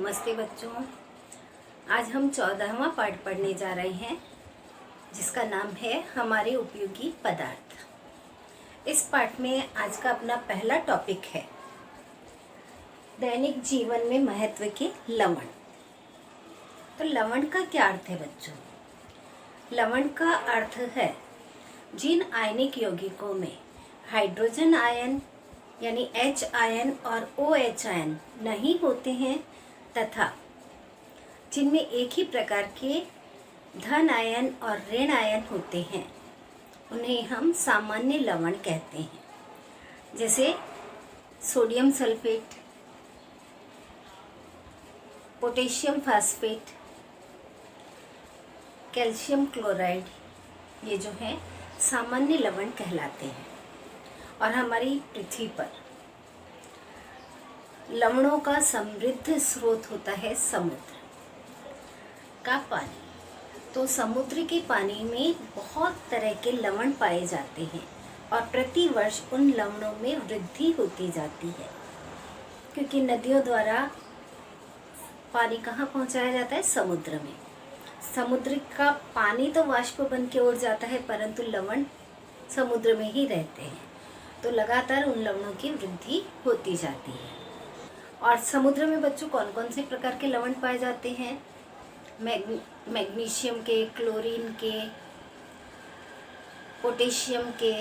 नमस्ते बच्चों। आज हम 14वां पाठ पढ़ने जा रहे हैं जिसका नाम है हमारे उपयोगी पदार्थ। इस पाठ में आज का अपना पहला टॉपिक है दैनिक जीवन में महत्व के लवण। तो लवण का क्या अर्थ है बच्चों? लवण का अर्थ है जिन आयनिक यौगिकों में हाइड्रोजन आयन यानी H आयन और OH आयन नहीं होते हैं तथा जिनमें एक ही प्रकार के धन आयन और ऋण आयन होते हैं, उन्हें हम सामान्य लवण कहते हैं। जैसे sodium sulphate, potassium phosphate, calcium chloride, ये जो है सामान्य लवण कहलाते हैं। और हमारी पृथ्वी पर लवणों का समृद्ध स्रोत होता है समुद्र का पानी। तो समुद्र के पानी में बहुत तरह के लवण पाए जाते हैं और प्रति वर्ष उन लवणों में वृद्धि होती जाती है, क्योंकि नदियों द्वारा पानी कहाँ पहुँचाया जाता है? समुद्र में। समुद्र का पानी तो वाष्प बन के उड़ जाता है, परंतु लवण समुद्र में ही रहते हैं, तो लगातार उन लवणों की वृद्धि होती जाती है। और समुद्र में बच्चों कौन कौन से प्रकार के लवण पाए जाते हैं? मैग्नीशियम के, क्लोरीन के, पोटेशियम के,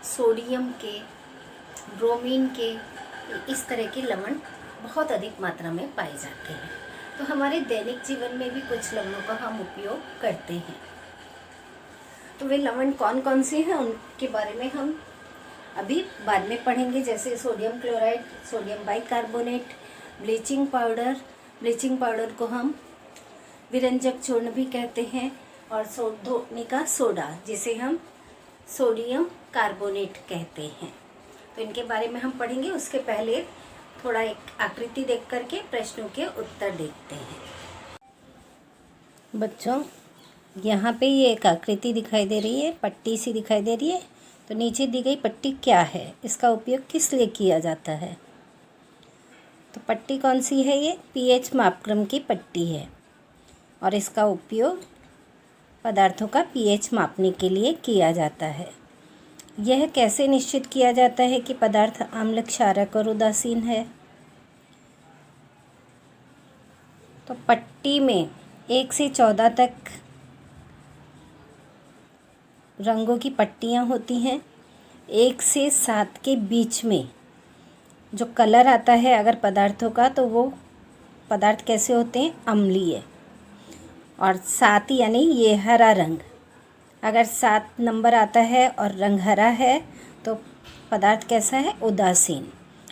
सोडियम के, ब्रोमीन के, इस तरह के लवण बहुत अधिक मात्रा में पाए जाते हैं। तो हमारे दैनिक जीवन में भी कुछ लवणों का हम उपयोग करते हैं। तो वे लवण कौन कौन से हैं उनके बारे में हम अभी बाद में पढ़ेंगे। जैसे sodium chloride, sodium bicarbonate, bleaching powder को हम विरंजक चूर्ण भी कहते हैं, और धोने का सोडा जिसे हम सोडियम कार्बोनेट कहते हैं। तो इनके बारे में हम पढ़ेंगे। उसके पहले थोड़ा एक आकृति देख करके प्रश्नों के उत्तर देखते हैं। बच्चों, यहाँ पे ये एक आकृति दिखाई दे रही है, पट्टी सी दिखाई दे रही है। तो नीचे दी गई पट्टी क्या है? इसका उपयोग किस लिए किया जाता है? तो पट्टी कौन सी है? ये pH मापक्रम की पट्टी है और इसका उपयोग पदार्थों का pH मापने के लिए किया जाता है। यह कैसे निश्चित किया जाता है कि पदार्थ अम्ल, क्षारक और उदासीन है? तो पट्टी में 1 से 14 तक रंगों की पट्टियाँ होती हैं। 1 से 7 के बीच में जो कलर आता है अगर पदार्थों का, तो वो पदार्थ कैसे होते हैं? अम्लीय। और 7 यानी ये हरा रंग, अगर 7 नंबर आता है और रंग हरा है तो पदार्थ कैसा है? उदासीन।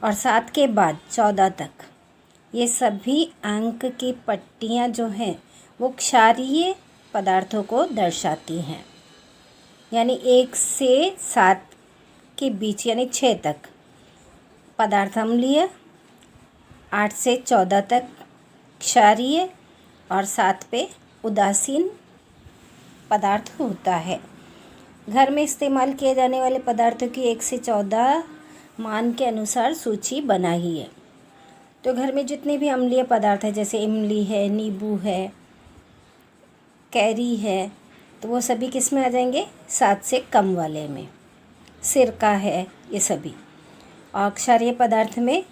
और 7 के बाद 14 तक ये सभी अंक की पट्टियाँ जो हैं वो क्षारीय पदार्थों को दर्शाती हैं। यानी 1 से 7 के बीच यानी 6 तक पदार्थ अम्लीय, 8 से 14 तक क्षारीय और 7 पे उदासीन पदार्थ होता है। घर में इस्तेमाल किए जाने वाले पदार्थों की 1 से 14 मान के अनुसार सूची बनाई है। तो घर में जितने भी अम्लीय पदार्थ हैं, जैसे इमली है, नींबू है, कैरी है, तो वो सभी किस में आ जाएंगे? 7 से कम वाले में। सिरका है, ये सभी। और क्षारीय पदार्थ में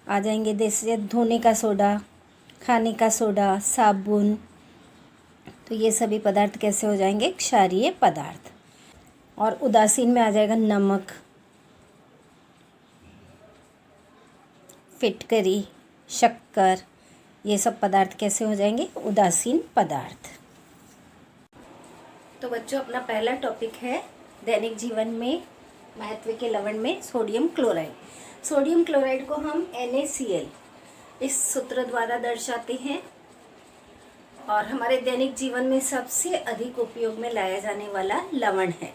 आ जाएंगे जैसे धोने का सोडा, खाने का सोडा, साबुन। तो ये सभी पदार्थ कैसे हो जाएंगे? क्षारीय पदार्थ। और उदासीन में आ जाएगा नमक, फिटकरी, शक्कर। ये सब पदार्थ कैसे हो जाएंगे? उदासीन पदार्थ। तो बच्चों, अपना पहला टॉपिक है दैनिक जीवन में महत्व के लवण में सोडियम क्लोराइड। सोडियम क्लोराइड को हम NaCl इस सूत्र द्वारा दर्शाते हैं और हमारे दैनिक जीवन में सबसे अधिक उपयोग में लाया जाने वाला लवण है।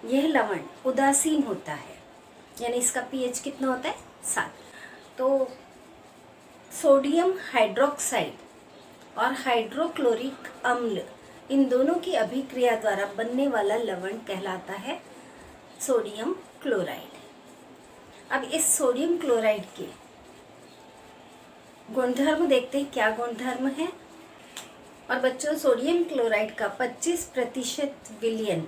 यह लवण उदासीन होता है, यानी इसका pH कितना होता है? 7। तो सोडियम हाइड्रोक्साइड और हाइड्रोक्लोरिक अम्ल, इन दोनों की अभिक्रिया द्वारा बनने वाला लवण कहलाता है सोडियम क्लोराइड। अब इस सोडियम क्लोराइड के गुणधर्म देखते हैं, क्या गुणधर्म है। और बच्चों, सोडियम क्लोराइड का 25% विलयन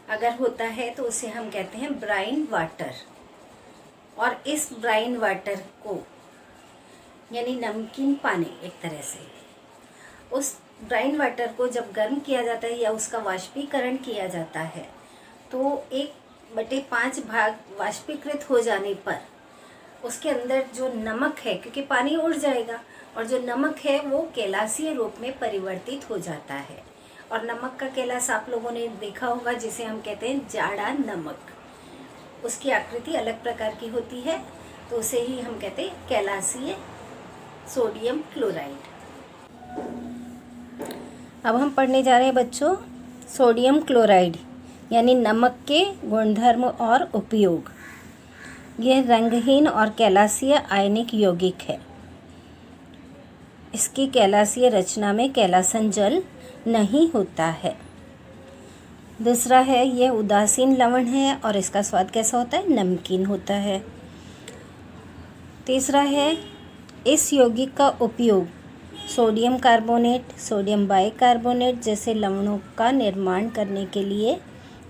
अगर होता है तो उसे हम कहते हैं ब्राइन वाटर। और इस ब्राइन वाटर को, यानी नमकीन पानी एक तरह से, उस ब्राइन वाटर को जब गर्म किया जाता है या उसका वाष्पीकरण किया जाता है तो 1/5 भाग वाष्पीकृत हो जाने पर उसके अंदर जो नमक है, क्योंकि पानी उड़ जाएगा, और जो नमक है वो कैलाशीय रूप में परिवर्तित हो जाता है। और नमक का कैलाश आप लोगों ने देखा होगा, जिसे हम कहते हैं जाड़ा नमक। उसकी आकृति अलग प्रकार की होती है, तो उसे ही हम कहते हैं कैलाशीय सोडियम क्लोराइड। अब हम पढ़ने जा रहे हैं बच्चों सोडियम क्लोराइड यानी नमक के गुणधर्म और उपयोग। यह रंगहीन और कैलाशीय आयनिक यौगिक है। इसकी कैलाशीय रचना में कैलासन जल नहीं होता है। दूसरा है, यह उदासीन लवण है और इसका स्वाद कैसा होता है? नमकीन होता है। तीसरा है, इस यौगिक का उपयोग सोडियम कार्बोनेट, सोडियम बाइकार्बोनेट जैसे लवणों का निर्माण करने के लिए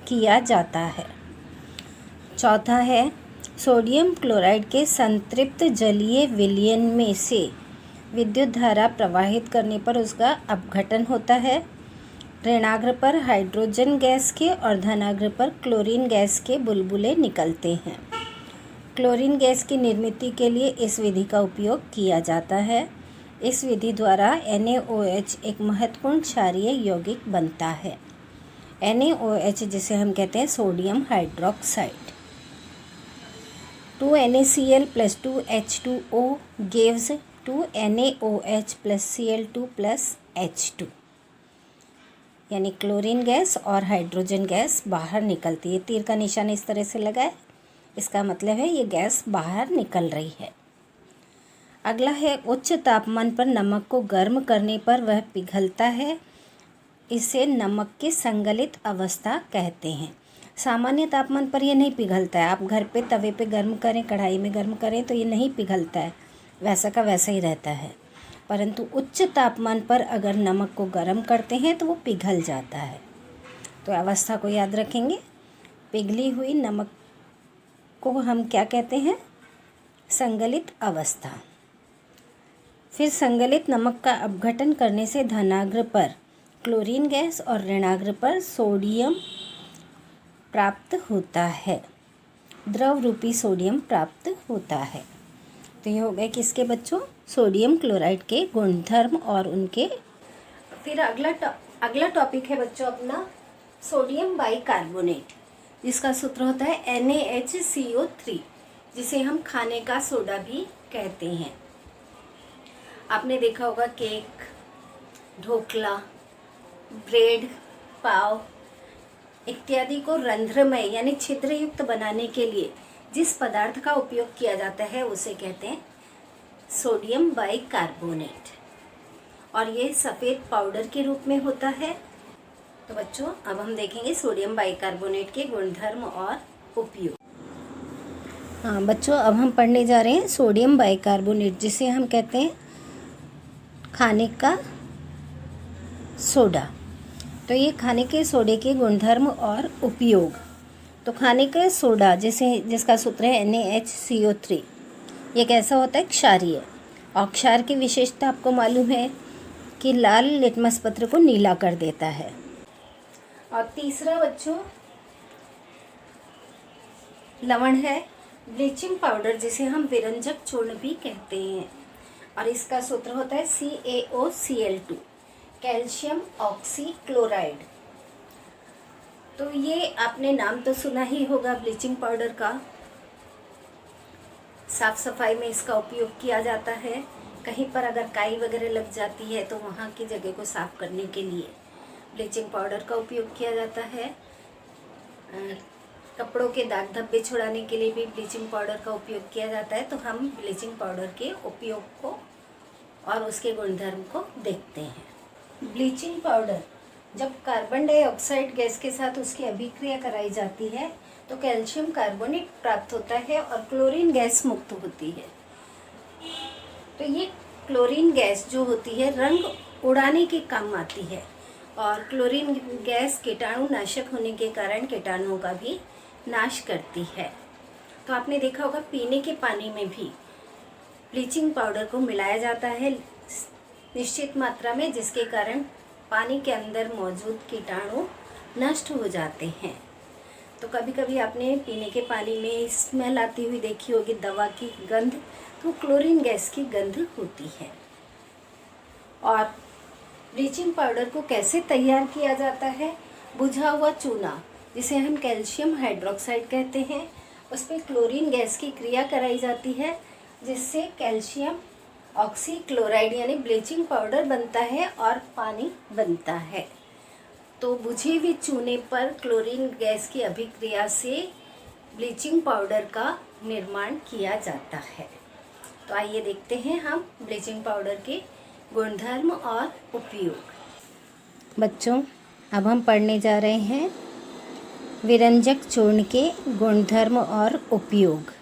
किया जाता है। चौथा है, सोडियम क्लोराइड के संतृप्त जलीय विलयन में से विद्युत धारा प्रवाहित करने पर उसका अपघटन होता है। ऋणाग्र पर हाइड्रोजन गैस के और धनाग्र पर क्लोरीन गैस के बुलबुले निकलते हैं। क्लोरीन गैस की निर्मित के लिए इस विधि का उपयोग किया जाता है। इस विधि द्वारा NaOH एक महत्वपूर्ण क्षारीय यौगिक बनता है। NaOH जिसे हम कहते हैं sodium hydroxide. 2NaCl + 2H2O gives 2NaOH + Cl2 + H2, यानी क्लोरीन गैस और हाइड्रोजन गैस बाहर निकलती है। तीर का निशान इस तरह से लगा है, इसका मतलब है ये गैस बाहर निकल रही है। अगला है, उच्च तापमान पर नमक को गर्म करने पर वह पिघलता है। इसे नमक की संगलित अवस्था कहते हैं। सामान्य तापमान पर यह नहीं पिघलता है। आप घर पे तवे पे गर्म करें, कढ़ाई में गर्म करें तो ये नहीं पिघलता है, वैसा का वैसा ही रहता है। परंतु उच्च तापमान पर अगर नमक को गर्म करते हैं तो वो पिघल जाता है। तो अवस्था को याद रखेंगे। पिघली हुई नमक को हम क्या कहते हैं? संगलित अवस्था। फिर संगलित नमक का अपघटन करने से धनाग्र पर क्लोरीन गैस और ऋणाग्र पर सोडियम प्राप्त होता है। द्रव रूपी सोडियम प्राप्त होता है। तो ये हो गए किसके बच्चों? सोडियम क्लोराइड के गुणधर्म और उनके। फिर अगला टॉपिक है बच्चों अपना सोडियम बाइकार्बोनेट, जिसका सूत्र होता है NaHCO3, जिसे हम खाने का सोडा भी कहते हैं। आपने देखा होगा केक, ढोकला, ब्रेड, पाव इत्यादि को रंध्रमय यानी छिद्रयुक्त बनाने के लिए जिस पदार्थ का उपयोग किया जाता है उसे कहते हैं सोडियम बाइकार्बोनेट, और ये सफ़ेद पाउडर के रूप में होता है। तो बच्चों अब हम देखेंगे सोडियम बाइकार्बोनेट के गुणधर्म और उपयोग। हाँ बच्चों, अब हम पढ़ने जा रहे हैं सोडियम बाइकार्बोनेट, जिसे हम कहते हैं खाने का सोडा। तो ये खाने के सोडे के गुणधर्म और उपयोग। तो खाने का सोडा जिसका सूत्र है NaHCO3, ये कैसा होता है? क्षारीय। और क्षार की विशेषता आपको मालूम है कि लाल लिटमस पत्र को नीला कर देता है। और तीसरा बच्चों लवण है ब्लीचिंग पाउडर, जिसे हम विरंजक चूर्ण भी कहते हैं, और इसका सूत्र होता है CaOCl2, कैल्शियम ऑक्सीक्लोराइड। तो ये आपने नाम तो सुना ही होगा ब्लीचिंग पाउडर का। साफ सफाई में इसका उपयोग किया जाता है। कहीं पर अगर काई वगैरह लग जाती है तो वहाँ की जगह को साफ करने के लिए ब्लीचिंग पाउडर का उपयोग किया जाता है। कपड़ों के दाग धब्बे छुड़ाने के लिए भी ब्लीचिंग पाउडर का उपयोग किया जाता है। तो हम ब्लीचिंग पाउडर के उपयोग को और उसके गुणधर्म को देखते हैं। ब्लीचिंग पाउडर जब कार्बन डाइऑक्साइड गैस के साथ उसकी अभिक्रिया कराई जाती है तो कैल्शियम कार्बोनेट प्राप्त होता है और क्लोरीन गैस मुक्त होती है। तो तो ये क्लोरीन गैस जो होती है रंग उड़ाने के काम आती है, और क्लोरीन गैस कीटाणु नाशक होने के कारण कीटाणुओं का भी नाश करती है। तो आपने देखा होगा पीने के पानी में भी ब्लीचिंग पाउडर को मिलाया जाता है निश्चित मात्रा में, जिसके कारण पानी के अंदर मौजूद कीटाणु नष्ट हो जाते हैं। तो कभी कभी आपने पीने के पानी में स्मेल आती हुई देखी होगी, दवा की गंध, तो क्लोरीन गैस की गंध होती है। और ब्लीचिंग पाउडर को कैसे तैयार किया जाता है? बुझा हुआ चूना, जिसे हम कैल्शियम हाइड्रोक्साइड कहते हैं, उस पर क्लोरीन गैस की क्रिया कराई जाती है, जिससे कैल्शियम ऑक्सीक्लोराइड यानी ब्लीचिंग पाउडर बनता है और पानी बनता है। तो बुझे हुए चूने पर क्लोरीन गैस की अभिक्रिया से ब्लीचिंग पाउडर का निर्माण किया जाता है। तो आइए देखते हैं हम ब्लीचिंग पाउडर के गुणधर्म और उपयोग। बच्चों, अब हम पढ़ने जा रहे हैं विरंजक चूर्ण के गुणधर्म और उपयोग।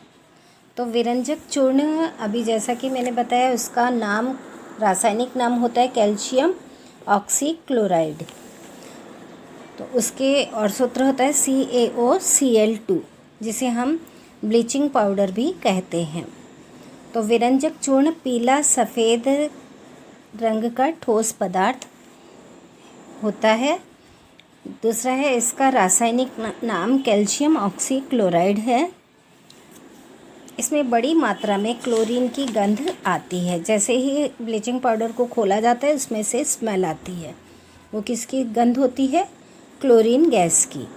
तो विरंजक चूर्ण, अभी जैसा कि मैंने बताया, उसका नाम, रासायनिक नाम होता है कैल्शियम ऑक्सीक्लोराइड। तो उसके और सूत्र होता है CaOCl2, जिसे हम ब्लीचिंग पाउडर भी कहते हैं। तो विरंजक चूर्ण पीला सफ़ेद रंग का ठोस पदार्थ होता है। दूसरा है, इसका रासायनिक नाम कैल्शियम ऑक्सीक्लोराइड है। इसमें बड़ी मात्रा में क्लोरीन की गंध आती है। जैसे ही ब्लीचिंग पाउडर को खोला जाता है उसमें से स्मेल आती है। वो किसकी गंध होती है? क्लोरीन गैस की।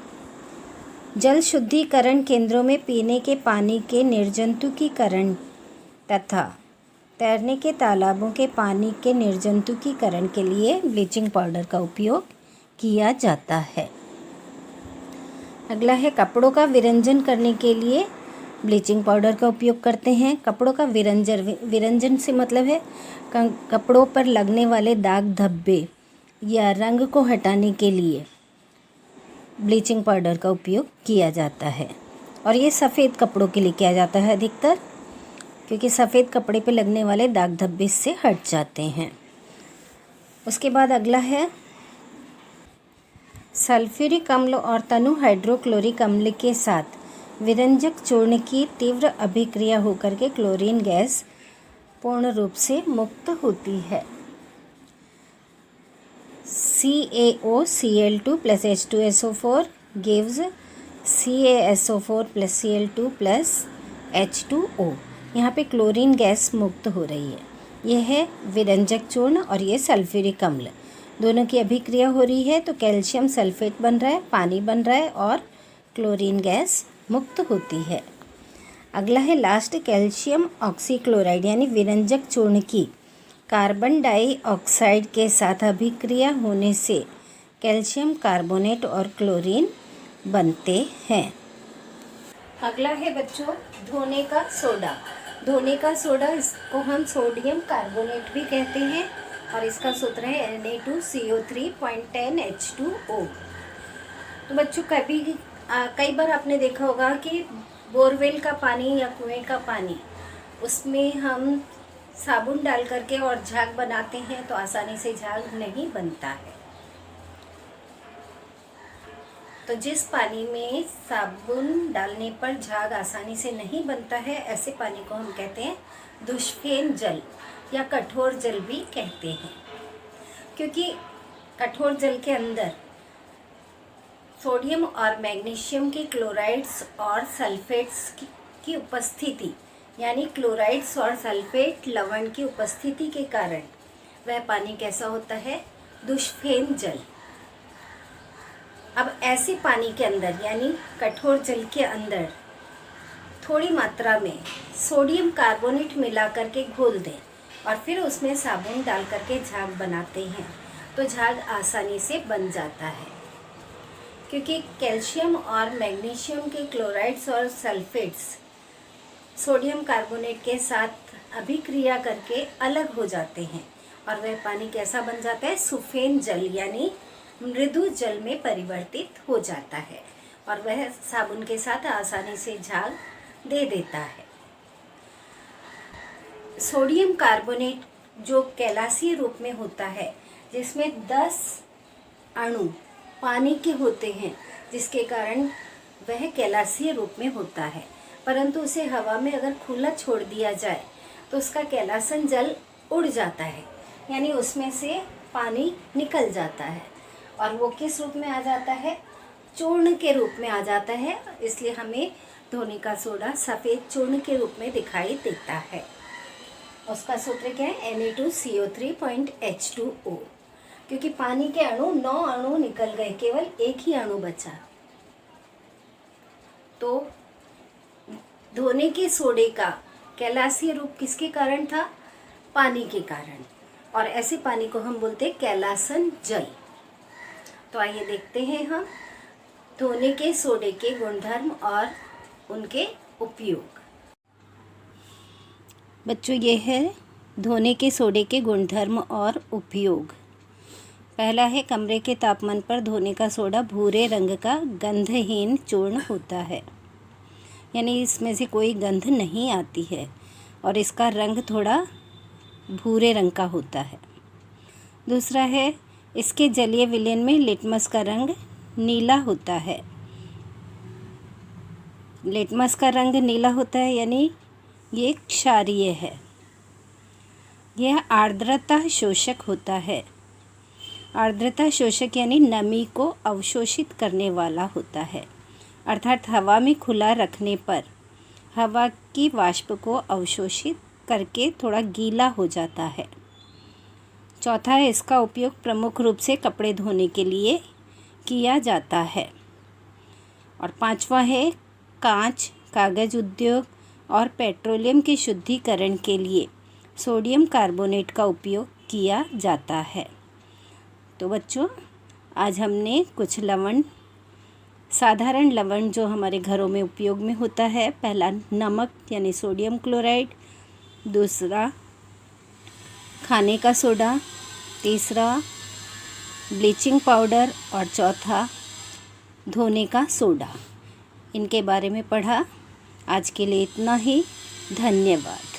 जल शुद्धिकरण केंद्रों में पीने के पानी के निर्जंतुकीकरण तथा तैरने के तालाबों के पानी के निर्जंतुकीकरण के लिए ब्लीचिंग पाउडर का उपयोग किया जाता है। अगला है, कपड़ों का विरंजन करने के लिए ब्लीचिंग पाउडर का उपयोग करते हैं। कपड़ों का विरंजन से मतलब है कपड़ों पर लगने वाले दाग धब्बे या रंग को हटाने के लिए ब्लीचिंग पाउडर का उपयोग किया जाता है। और ये सफ़ेद कपड़ों के लिए किया जाता है अधिकतर, क्योंकि सफ़ेद कपड़े पे लगने वाले दाग धब्बे इससे हट जाते हैं। उसके बाद अगला है, सल्फ्यूरिक अम्ल और तनु हाइड्रोक्लोरिक अम्ल के साथ विरंजक चूर्ण की तीव्र अभिक्रिया होकर के क्लोरीन गैस पूर्ण रूप से मुक्त होती है। CaOCl2 plus H2SO4 gives CaSO4 plus Cl2 plus H2O। यहाँ पे क्लोरीन गैस मुक्त हो रही है। यह है विरंजक चूर्ण और ये सल्फ्यूरिक अम्ल, दोनों की अभिक्रिया हो रही है, तो कैल्शियम सल्फेट बन रहा है, पानी बन रहा है और क्लोरीन गैस मुक्त होती है। अगला है लास्ट, कैल्शियम ऑक्सीक्लोराइड यानी विरंजक चूर्ण की कार्बन डाइऑक्साइड के साथ अभिक्रिया होने से कैल्शियम कार्बोनेट और क्लोरीन बनते हैं। अगला है बच्चों, धोने का सोडा। धोने का सोडा, इसको हम सोडियम कार्बोनेट भी कहते हैं और इसका सूत्र है Na2CO3.10H2O। तो बच्चों, कई बार आपने देखा होगा कि बोरवेल का पानी या कुएं का पानी, उसमें हम साबुन डाल करके और झाग बनाते हैं, तो आसानी से झाग नहीं बनता है। तो जिस पानी में साबुन डालने पर झाग आसानी से नहीं बनता है, ऐसे पानी को हम कहते हैं दुष्फेन जल या कठोर जल भी कहते हैं। क्योंकि कठोर जल के अंदर सोडियम और मैग्नीशियम के क्लोराइड्स और सल्फेट्स की उपस्थिति, यानी क्लोराइड्स और सल्फेट लवण की उपस्थिति के कारण वह पानी कैसा होता है? दुष्फेन जल। अब ऐसे पानी के अंदर, यानी कठोर जल के अंदर, थोड़ी मात्रा में सोडियम कार्बोनेट मिला करके घोल दें और फिर उसमें साबुन डाल करके झाग बनाते हैं, तो झाग आसानी से बन जाता है। क्योंकि कैल्शियम और मैग्नीशियम के क्लोराइड्स और सल्फेट्स सोडियम कार्बोनेट के साथ अभिक्रिया करके अलग हो जाते हैं और वह पानी कैसा बन जाता है? सुफेन जल यानी मृदु जल में परिवर्तित हो जाता है और वह साबुन के साथ आसानी से झाग दे देता है। सोडियम कार्बोनेट जो कैलाशीय रूप में होता है, जिसमें 10 अणु पानी के होते हैं, जिसके कारण वह कैलाशीय रूप में होता है, परंतु उसे हवा में अगर खुला छोड़ दिया जाए तो उसका कैलासन जल उड़ जाता है, यानी उसमें से पानी निकल जाता है और वो किस रूप में आ जाता है, चूर्ण के रूप में आ जाता है। इसलिए हमें धोने का सोडा सफ़ेद चूर्ण के रूप में दिखाई देता है। उसका सूत्र क्या है, Na2CO3.H2O, क्योंकि पानी के अणु 9 अणु निकल गए, केवल एक ही अणु बचा। तो धोने के सोडे का कैलाशीय रूप किसके कारण था, पानी के कारण, और ऐसे पानी को हम बोलते हैं कैलासन जल। तो आइए देखते हैं हम धोने के सोडे के गुणधर्म और उनके उपयोग। बच्चों, ये है धोने के सोडे के गुणधर्म और उपयोग। पहला है, कमरे के तापमान पर धोने का सोडा भूरे रंग का गंधहीन चूर्ण होता है, यानी इसमें से कोई गंध नहीं आती है और इसका रंग थोड़ा भूरे रंग का होता है। दूसरा है, इसके जलीय विलयन में लिटमस का रंग नीला होता है। लिटमस का रंग नीला होता है यानी ये क्षारीय है। यह आर्द्रता शोषक होता है। आर्द्रता शोषक यानी नमी को अवशोषित करने वाला होता है, अर्थात हवा में खुला रखने पर हवा की वाष्प को अवशोषित करके थोड़ा गीला हो जाता है। चौथा है, इसका उपयोग प्रमुख रूप से कपड़े धोने के लिए किया जाता है। और पांचवा है, कांच, कागज़ उद्योग और पेट्रोलियम के शुद्धिकरण के लिए सोडियम कार्बोनेट का उपयोग किया जाता है। तो बच्चों, आज हमने कुछ लवण, साधारण लवण जो हमारे घरों में उपयोग में होता है, पहला नमक यानी सोडियम क्लोराइड, दूसरा खाने का सोडा, तीसरा ब्लीचिंग पाउडर और चौथा धोने का सोडा, इनके बारे में पढ़ा। आज के लिए इतना ही। धन्यवाद।